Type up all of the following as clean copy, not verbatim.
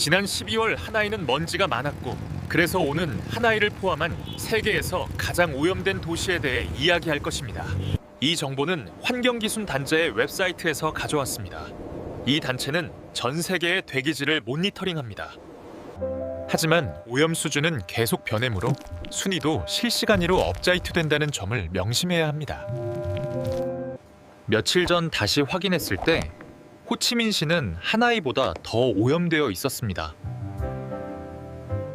지난 12월 하나이는 먼지가 많았고 그래서 오는 하나이를 포함한 세계에서 가장 오염된 도시에 대해 이야기할 것입니다. 이 정보는 환경기순단체의 웹사이트에서 가져왔습니다. 이 단체는 전 세계의 대기질을 모니터링합니다. 하지만 오염 수준은 계속 변해므로 순위도 실시간으로 업데이트된다는 점을 명심해야 합니다. 며칠 전 다시 확인했을 때 호치민시는 하나이보다 더 오염되어 있었습니다.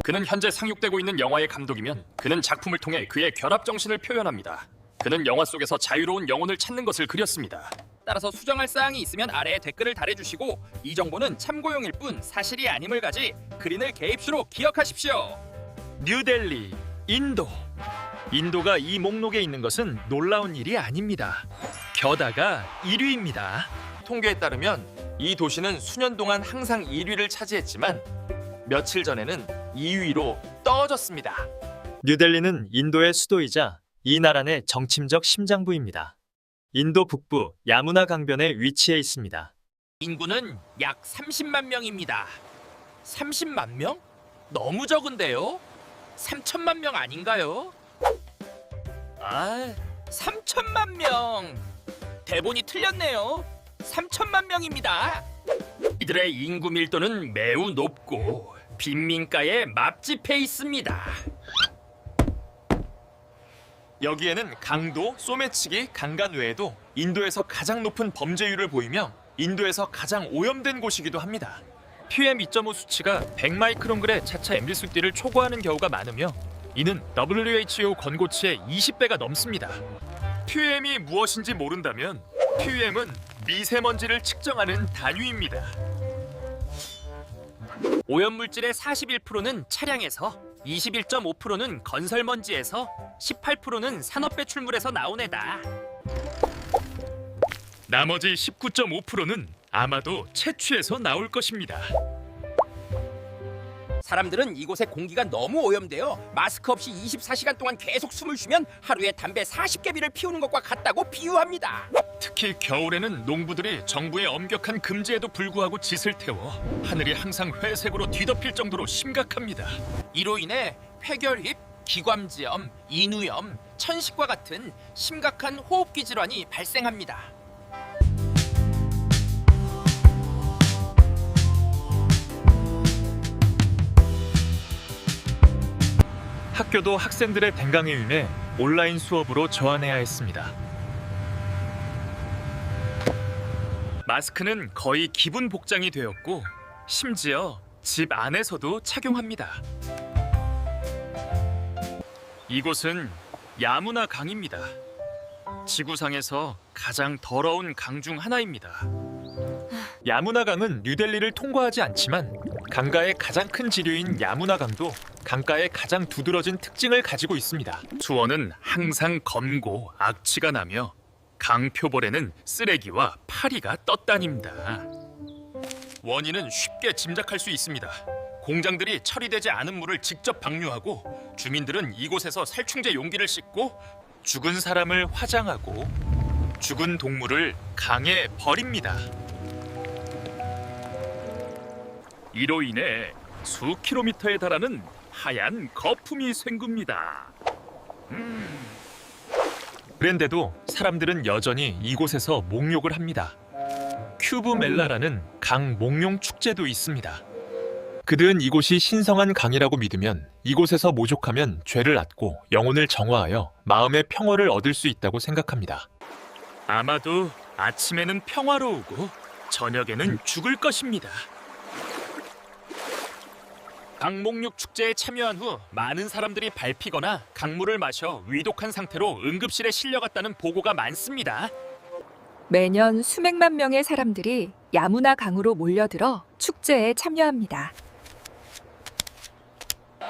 그는 현재 상육되고 있는 영화의 감독이면 그는 작품을 통해 그의 결합 정신을 표현합니다. 그는 영화 속에서 자유로운 영혼을 찾는 것을 그렸습니다. 따라서 수정할 사항이 있으면 아래에 댓글을 달아주시고 이 정보는 참고용일 뿐 사실이 아님을 가지 그린을 개입수로 기억하십시오. 뉴델리, 인도. 인도가 이 목록에 있는 것은 놀라운 일이 아닙니다. 게다가 1위입니다. 통계에 따르면 이 도시는 수년 동안 항상 1위를 차지했지만 며칠 전에는 2위로 떨어졌습니다. 뉴델리는 인도의 수도이자 이 나라 내 정침적 심장부입니다. 인도 북부 야무나 강변에 위치해 있습니다. 인구는 약 30만 명입니다. 30만 명? 너무 적은데요? 3천만 명 아닌가요? 3천만 명! 대본이 틀렸네요. 3천만 명입니다. 이들의 인구 밀도는 매우 높고 빈민가에 맛집해 있습니다. 여기에는 강도, 소매치기, 강간 외에도 인도에서 가장 높은 범죄율을 보이며 인도에서 가장 오염된 곳이기도 합니다. PM2.5 수치가 100마이크론글의 차차 MD수띠를 초과하는 경우가 많으며 이는 WHO 권고치의 20배가 넘습니다. PM이 무엇인지 모른다면 PM은 미세먼지를 측정하는 단위입니다. 오염물질의 41%는 차량에서, 21.5%는 건설먼지에서, 18%는 산업배출물에서 나온 애다. 나머지 19.5%는 아마도 채취에서 나올 것입니다. 사람들은 이곳의 공기가 너무 오염되어 마스크 없이 24시간 동안 계속 숨을 쉬면 하루에 담배 40개비를 피우는 것과 같다고 비유합니다. 특히 겨울에는 농부들이 정부의 엄격한 금지에도 불구하고 짙을 태워 하늘이 항상 회색으로 뒤덮일 정도로 심각합니다. 이로 인해 폐결핵, 기관지염, 인후염, 천식과 같은 심각한 호흡기 질환이 발생합니다. 학교도 학생들의 댕강에 임해 온라인 수업으로 전환해야 했습니다. 마스크는 거의 기본 복장이 되었고 심지어 집 안에서도 착용합니다. 이곳은 야무나 강입니다. 지구상에서 가장 더러운 강 중 하나입니다. 야무나 강은 뉴델리를 통과하지 않지만 강가의 가장 큰 지류인 야무나 강도 강가의 가장 두드러진 특징을 가지고 있습니다. 수원은 항상 검고 악취가 나며 강 표벌에는 쓰레기와 파리가 떠다닙니다. 원인은 쉽게 짐작할 수 있습니다. 공장들이 처리되지 않은 물을 직접 방류하고 주민들은 이곳에서 살충제 용기를 씻고 죽은 사람을 화장하고 죽은 동물을 강에 버립니다. 이로 인해 수 킬로미터에 달하는 하얀 거품이 생깁니다. 그런데도 사람들은 여전히 이곳에서 목욕을 합니다. 큐브멜라라는 강 목욕 축제도 있습니다. 그들은 이곳이 신성한 강이라고 믿으면 이곳에서 모족하면 죄를 앗고 영혼을 정화하여 마음의 평화를 얻을 수 있다고 생각합니다. 아마도 아침에는 평화로우고 저녁에는 죽을 것입니다. 강목욕 축제에 참여한 후 많은 사람들이 밟히거나 강물을 마셔 위독한 상태로 응급실에 실려갔다는 보고가 많습니다. 매년 수백만 명의 사람들이 야무나 강으로 몰려들어 축제에 참여합니다.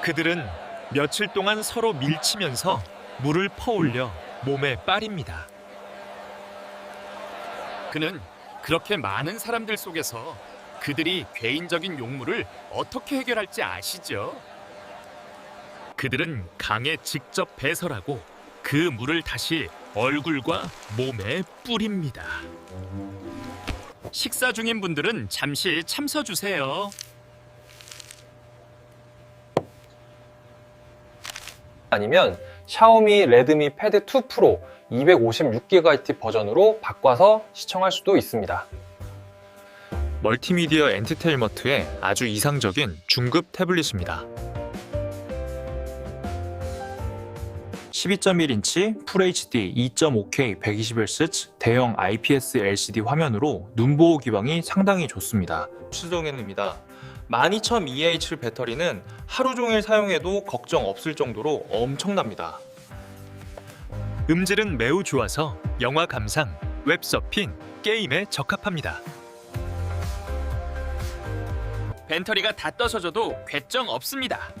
그들은 며칠 동안 서로 밀치면서 물을 퍼올려 몸에 빨입니다. 그는 그렇게 많은 사람들 속에서 그들이 개인적인 용무를 어떻게 해결할지 아시죠? 그들은 강에 직접 배설하고 그 물을 다시 얼굴과 몸에 뿌립니다. 식사 중인 분들은 잠시 참숴 주세요. 아니면 샤오미 레드미 패드 2 프로 256GB 버전으로 바꿔서 시청할 수도 있습니다. 멀티미디어 엔터테인먼트의 아주 이상적인 중급 태블릿입니다. 12.1인치 FHD 2.5K 120Hz 대형 IPS LCD 화면으로 눈보호 기방이 상당히 좋습니다. 수동에입니다. 12000mAh 배터리는 하루 종일 사용해도 걱정 없을 정도로 엄청납니다. 음질은 매우 좋아서 영화 감상, 웹서핑, 게임에 적합합니다. 배터리가 다 떠서져도 괴정 없습니다.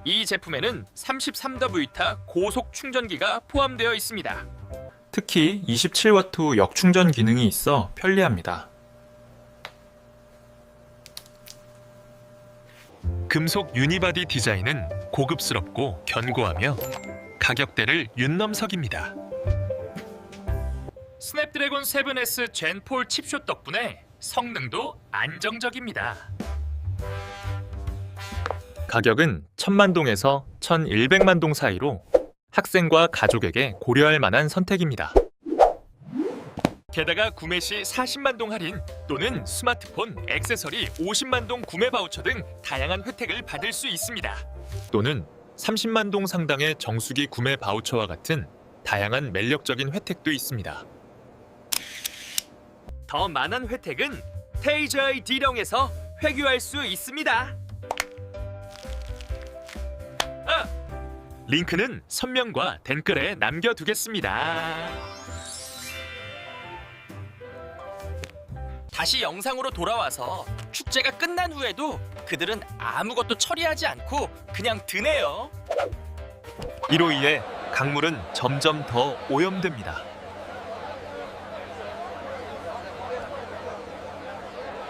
이 제품에는 33W 고속 충전기가 포함되어 있습니다. 특히 27W 역충전 기능이 있어 편리합니다. 금속 유니바디 디자인은 고급스럽고 견고하며 가격대를 윤넘석입니다. 스냅드래곤 7S 젠4 칩쇼 덕분에 성능도 안정적입니다. 가격은 1000만동에서 1100만동 사이로 학생과 가족에게 고려할 만한 선택입니다. 게다가 구매 시 40만 동 할인 또는 스마트폰, 액세서리 50만 동 구매 바우처 등 다양한 혜택을 받을 수 있습니다. 또는 30만 동 상당의 정수기 구매 바우처와 같은 다양한 매력적인 혜택도 있습니다. 더 많은 혜택은 테이저의 디령에서 회귀할 수 있습니다. 링크는 선명과 댓글에 남겨두겠습니다. 다시 영상으로 돌아와서 축제가 끝난 후에도 그들은 아무것도 처리하지 않고 그냥 드네요. 이로 인해 강물은 점점 더 오염됩니다.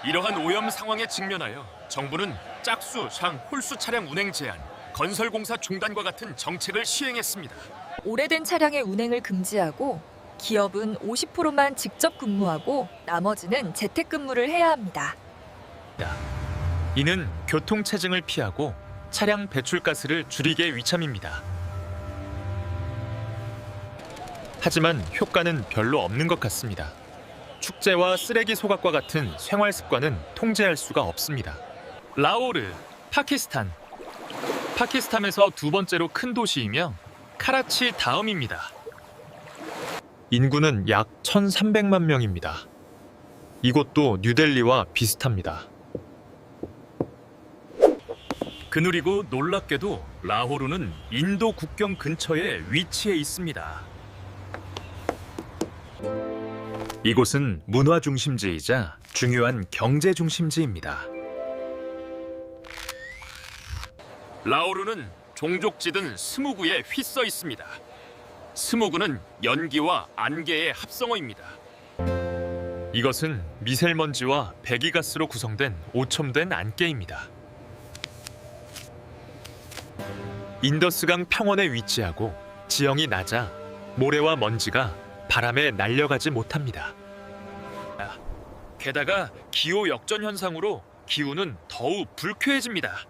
이러한 오염 상황에 직면하여 정부는 짝수, 상, 홀수 차량 운행 제한, 건설공사 중단과 같은 정책을 시행했습니다. 오래된 차량의 운행을 금지하고 기업은 50%만 직접 근무하고 나머지는 재택근무를 해야 합니다. 이는 교통체증을 피하고 차량 배출가스를 줄이게 위참입니다. 하지만 효과는 별로 없는 것 같습니다. 축제와 쓰레기 소각과 같은 생활 습관은 통제할 수가 없습니다. 라오르, 파키스탄. 파키스탄에서 두 번째로 큰 도시이며 카라치 다음입니다. 인구는 약 1300만 명입니다. 이곳도 뉴델리와 비슷합니다. 그누리고 놀랍게도 라호르는 인도 국경 근처에 위치해 있습니다. 이곳은 문화 중심지이자 중요한 경제 중심지입니다. 라오르는 종족지등 20구에 휘써 있습니다. 20구는 연기와 안개의 합성어입니다. 이것은 미세먼지와 배기가스로 구성된 오첨된 안개입니다. 인더스강 평원에 위치하고 지형이 낮아 모래와 먼지가 바람에 날려가지 못합니다. 게다가 기후 역전 현상으로 기후는 더욱 불쾌해집니다.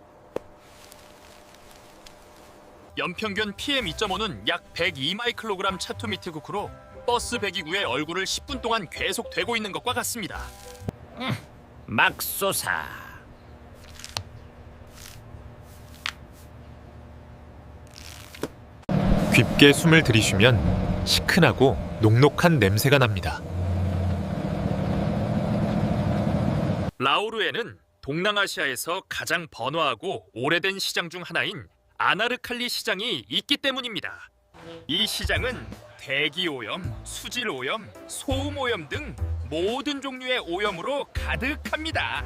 연평균 PM2.5는 약 102마이클로그램 차토미트 국후로 버스 배기구의 얼굴을 10분 동안 계속 되고 있는 것과 같습니다. 막소사. 깊게 숨을 들이쉬면 시큰하고 녹록한 냄새가 납니다. 라오르에는 동남아시아에서 가장 번화하고 오래된 시장 중 하나인 아나르칼리 시장이 있기 때문입니다. 이 시장은 대기오염, 수질오염, 소음오염 등 모든 종류의 오염으로 가득합니다.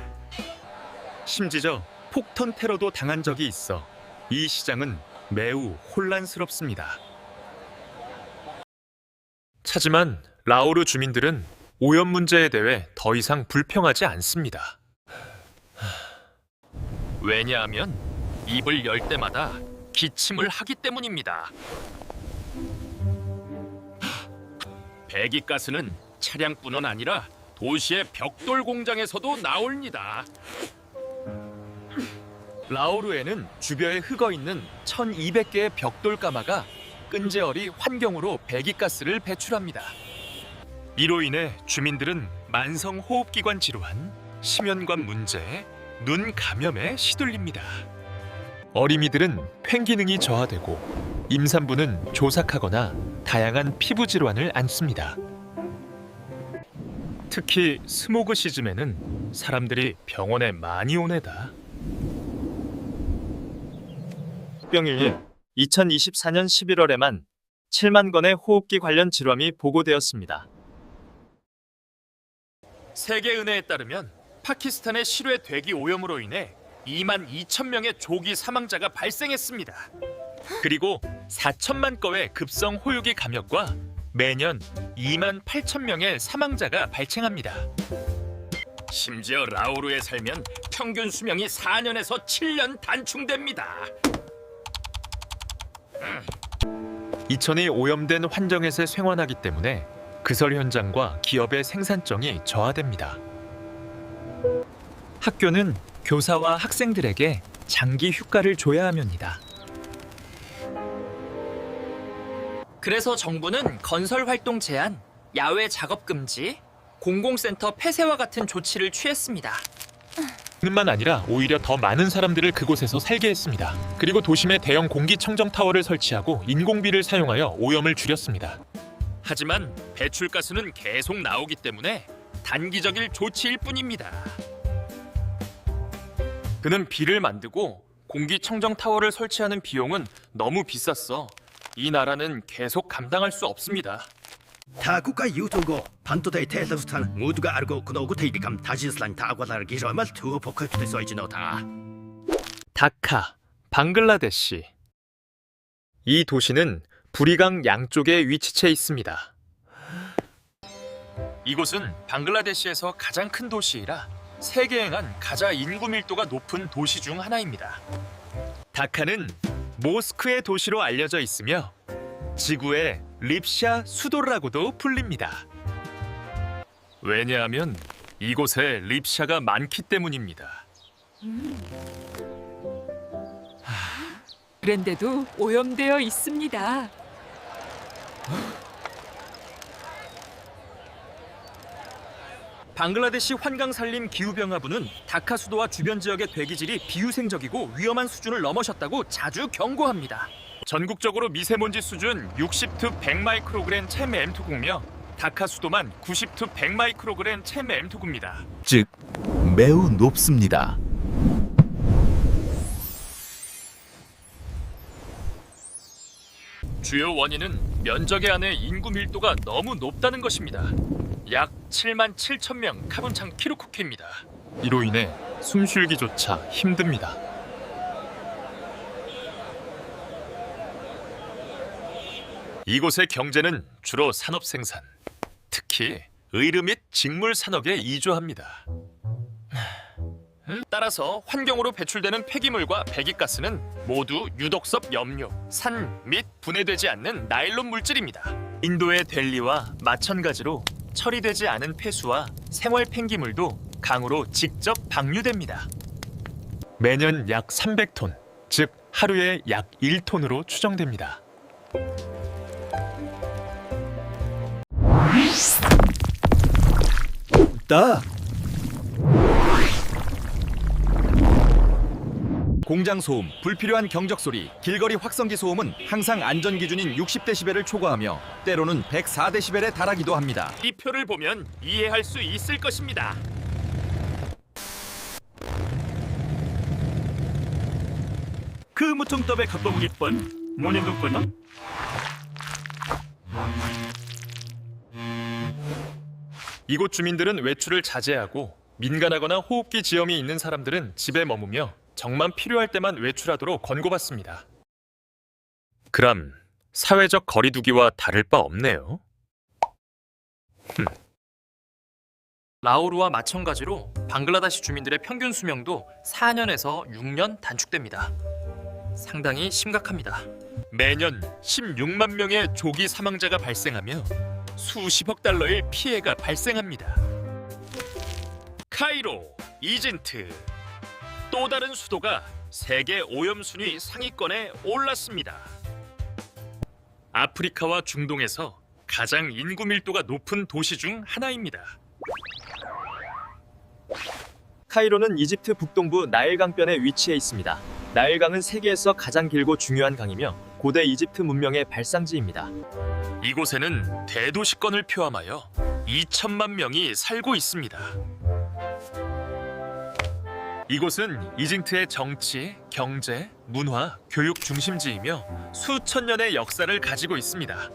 심지어 폭턴 테러도 당한 적이 있어 이 시장은 매우 혼란스럽습니다. 하지만 라오르 주민들은 오염 문제에 대해 더 이상 불평하지 않습니다. 왜냐하면 입을 열 때마다 기침을 하기 때문입니다. 배기가스는 차량뿐만 아니라 도시의 벽돌 공장에서도 나옵니다. 라오르에는 주변에 흙어 있는 1200개의 벽돌 가마가 끈재어리 환경으로 배기가스를 배출합니다. 이로 인해 주민들은 만성 호흡기관 질환, 심연관 문제, 눈 감염에 시들립니다. 어린이들은 팽 기능이 저하되고 임산부는 조삭하거나 다양한 피부 질환을 앓습니다. 특히 스모그 시즌에는 사람들이 병원에 많이 오네다. 병일 2024년 11월에만 7만 건의 호흡기 관련 질환이 보고되었습니다. 세계은행에 따르면 파키스탄의 실외 대기 오염으로 인해 2만 2천 명의 조기 사망자가 발생했습니다. 그리고 4천만 건의 급성 호유기 감염과 매년 2만 8천 명의 사망자가 발생합니다. 심지어 라오르에 살면 평균 수명이 4년에서 7년 단축됩니다. 이천이 오염된 환경에서 생활하기 때문에 그설 현장과 기업의 생산성이 저하됩니다. 학교는 교사와 학생들에게 장기 휴가를 줘야 합니다. 그래서 정부는 건설 활동 제한, 야외 작업 금지, 공공센터 폐쇄와 같은 조치를 취했습니다. 뿐만 아니라 오히려 더 많은 사람들을 그곳에서 살게 했습니다. 그리고 도심에 대형 공기청정 타워를 설치하고 인공비를 사용하여 오염을 줄였습니다. 하지만 배출가스는 계속 나오기 때문에 단기적일 조치일 뿐입니다. 그는 비를 만들고 공기청정 타워를 설치하는 비용은 너무 비쌌어. 이 나라는 계속 감당할 수 없습니다. 타국가 유튜브 반도체 테스트한 모두가 알고 그노고 대비감 다시슬란 타과다를 기저말 투포크트 소이지노다. 다카, 방글라데시. 이 도시는 부리강 양쪽에 위치해 있습니다. 이곳은 방글라데시에서 가장 큰 도시이라 세계에한 가장 인구 밀도가 높은 도시 중 하나입니다. 다카는 모스크의 도시로 알려져 있으며 지구의 립샤 수도라고도 불립니다. 왜냐하면 이곳에 립샤가 많기 때문입니다. 그런데도 오염되어 있습니다. 방글라데시 환강산림 기후병화부는 다카 수도와 주변 지역의 대기질이 비위생적이고 위험한 수준을 넘어섰다고 자주 경고합니다. 전국적으로 미세먼지 수준 60투 100마이크로그램 챔 M2구며 다카 수도만 90투 100마이크로그램 챔 M2구입니다. 즉 매우 높습니다. 주요 원인은 면적에 한해 인구 밀도가 너무 높다는 것입니다. 약 7만 7천 명 카본창 키루쿠키입니다. 이로 인해 숨쉬기조차 힘듭니다. 이곳의 경제는 주로 산업 생산, 특히 의류 및 직물 산업에 이주합니다. 따라서 환경으로 배출되는 폐기물과 배기가스는 모두 유독성 염료, 산 및 분해되지 않는 나일론 물질입니다. 인도의 델리와 마찬가지로 처리되지 않은 폐수와 생활 폐기물도 강으로 직접 방류됩니다. 매년 약 300톤, 즉 하루에 약 1톤으로 추정됩니다. 공장 소음, 불필요한 경적 소리, 길거리 확성기 소음은 항상 안전 기준인 60데시벨을 초과하며 때로는 104데시벨에 달하기도 합니다. 이 표를 보면 이해할 수 있을 것입니다. 그 무통답의 각본 기번 모닝도 거나? 이곳 주민들은 외출을 자제하고 민감하거나 호흡기 지염이 있는 사람들은 집에 머무며 정말 필요할 때만 외출하도록 권고받습니다. 그럼 사회적 거리두기와 다를 바 없네요. 라오르와 마찬가지로 방글라데시 주민들의 평균 수명도 4년에서 6년 단축됩니다. 상당히 심각합니다. 매년 16만 명의 조기 사망자가 발생하며 수십억 달러의 피해가 발생합니다. 카이로, 이진트. 또 다른 수도가 세계 오염 순위 상위권에 올랐습니다. 아프리카와 중동에서 가장 인구 밀도가 높은 도시 중 하나입니다. 카이로는 이집트 북동부 나일강변에 위치해 있습니다. 나일강은 세계에서 가장 길고 중요한 강이며 고대 이집트 문명의 발상지입니다. 이곳에는 대도시권을 포함하여 2천만 명이 살고 있습니다. 이곳은 이집트의 정치, 경제, 문화, 교육 중심지이며 수천 년의 역사를 가지고 있습니다.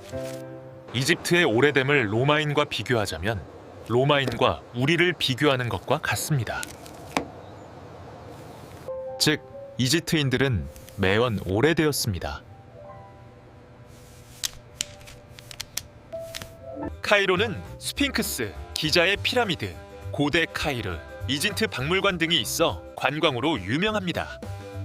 이집트의 오래됨을 로마인과 비교하자면 로마인과 우리를 비교하는 것과 같습니다. 즉, 이집트인들은 매번 오래되었습니다. 카이로는 스핑크스, 기자의 피라미드, 고대 카이르, 이집트 박물관 등이 있어 관광으로 유명합니다.